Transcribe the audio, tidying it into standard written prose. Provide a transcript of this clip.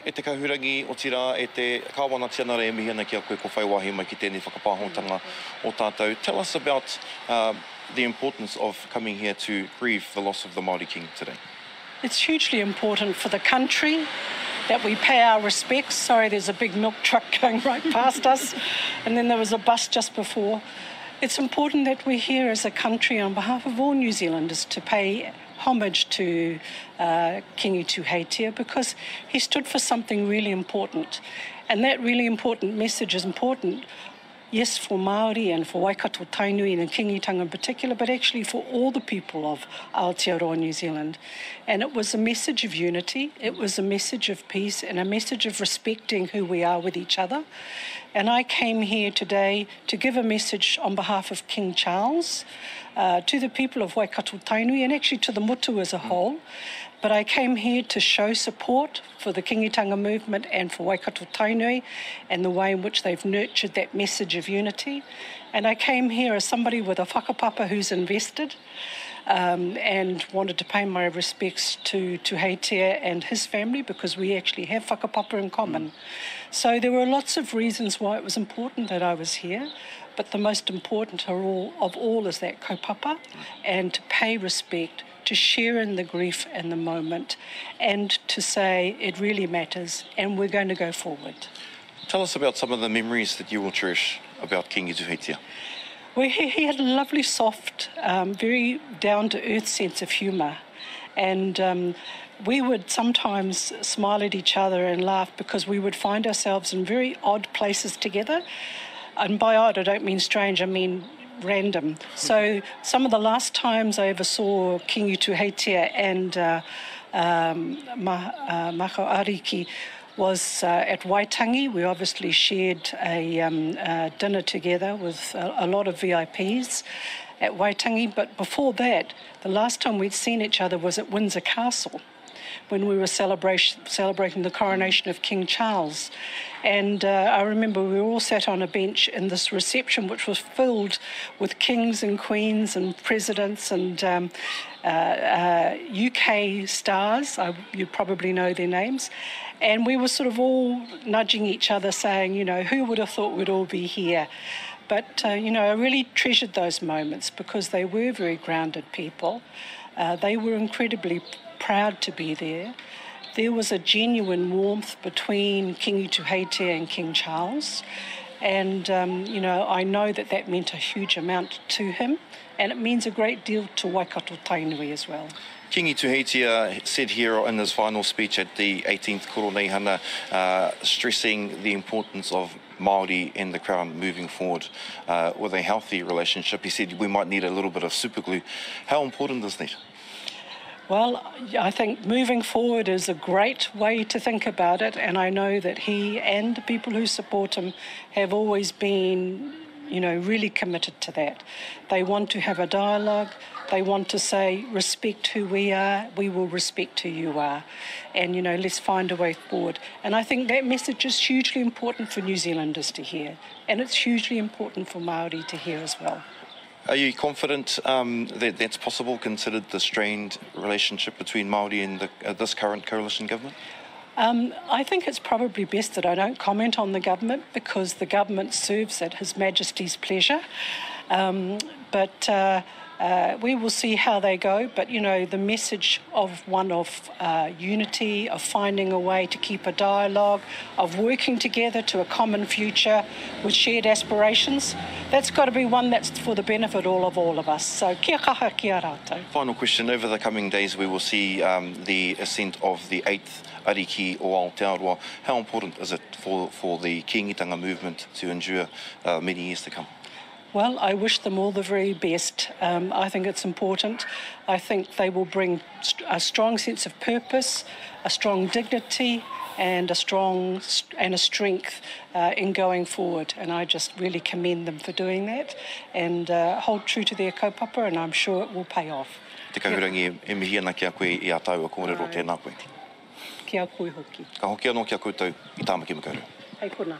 E te kahurangi o tira, e te kāwana tianara e mihi ana ki a koe ko whai wahi mai ki tēnei whakapāhotanga o tātou. Tell us about the importance of coming here to grieve the loss of the Māori King today. It's hugely important for the country that we pay our respects. Sorry, there's a big milk truck going right past us, and then there was a bus just before. It's important that we're here as a country on behalf of all New Zealanders to pay homage to Kiingi Tuheitia, because he stood for something really important. And that really important message is important, yes, for Māori and for Waikato Tainui and Kingitanga in particular, but actually for all the people of Aotearoa, New Zealand. And it was a message of unity, it was a message of peace, and a message of respecting who we are with each other. And I came here today to give a message on behalf of King Charles to the people of Waikato Tainui and actually to the motu as a whole. But I came here to show support for the Kingitanga movement and for Waikato Tainui and the way in which they've nurtured that message of unity. And I came here as somebody with a whakapapa who's invested and wanted to pay my respects to Tuheitia and his family, because we actually have whakapapa in common. So there were lots of reasons why it was important that I was here, but the most important of all is that kaupapa and to pay respect, to share in the grief and the moment, and to say it really matters and we're going to go forward. Tell us about some of the memories that you will cherish about Kiingi Tuheitia. Well, he had a lovely, soft, very down-to-earth sense of humour. And we would sometimes smile at each other and laugh because we would find ourselves in very odd places together. And by odd, I don't mean strange, I mean random. So some of the last times I ever saw Kiingi Tuheitia and Mako Ariki was at Waitangi. We obviously shared a dinner together with a lot of VIPs at Waitangi. But before that, the last time we'd seen each other was at Windsor Castle, when we were celebrating the coronation of King Charles. And I remember we were all sat on a bench in this reception which was filled with kings and queens and presidents and UK stars. You probably know their names. And we were sort of all nudging each other saying, you know, who would have thought we'd all be here? But, you know, I really treasured those moments because they were very grounded people. They were incredibly proud to be there. There was a genuine warmth between Kiingi Tuheitia and King Charles. And, you know, I know that that meant a huge amount to him. And it means a great deal to Waikato Tainui as well. Kiingi Tuheitia said here in his final speech at the 18th Koro Neihana, stressing the importance of Māori and the Crown moving forward with a healthy relationship. He said we might need a little bit of superglue. How important is that? Well, I think moving forward is a great way to think about it, and I know that he and the people who support him have always been, you know, really committed to that. They want to have a dialogue. They want to say, respect who we are, we will respect who you are. And, you know, let's find a way forward. And I think that message is hugely important for New Zealanders to hear. And it's hugely important for Māori to hear as well. Are you confident that that's possible, considered the strained relationship between Māori and this current coalition government? I think it's probably best that I don't comment on the government, because the government serves at His Majesty's pleasure. But we will see how they go. But, you know, the message of unity, of finding a way to keep a dialogue, of working together to a common future with shared aspirations, that's got to be one that's for the benefit of all of us. So kia kaha kia rātou. Final question. Over the coming days, we will see the ascent of the 8th Ariki o Aotearoa. How important is it for the Kingitanga movement to endure many years to come? Well, I wish them all the very best. I think it's important. I think they will bring a strong sense of purpose, a strong dignity, and a strength in going forward. And I just really commend them for doing that and hold true to their kaupapa, and I'm sure it will pay off. Te kahurangi e mihi ana ki a koe i a tau a kōrero tēnā koe. Kia koe hoki. Ka hoki anō ki a koutou i tāmaki makaurau. Hei kona.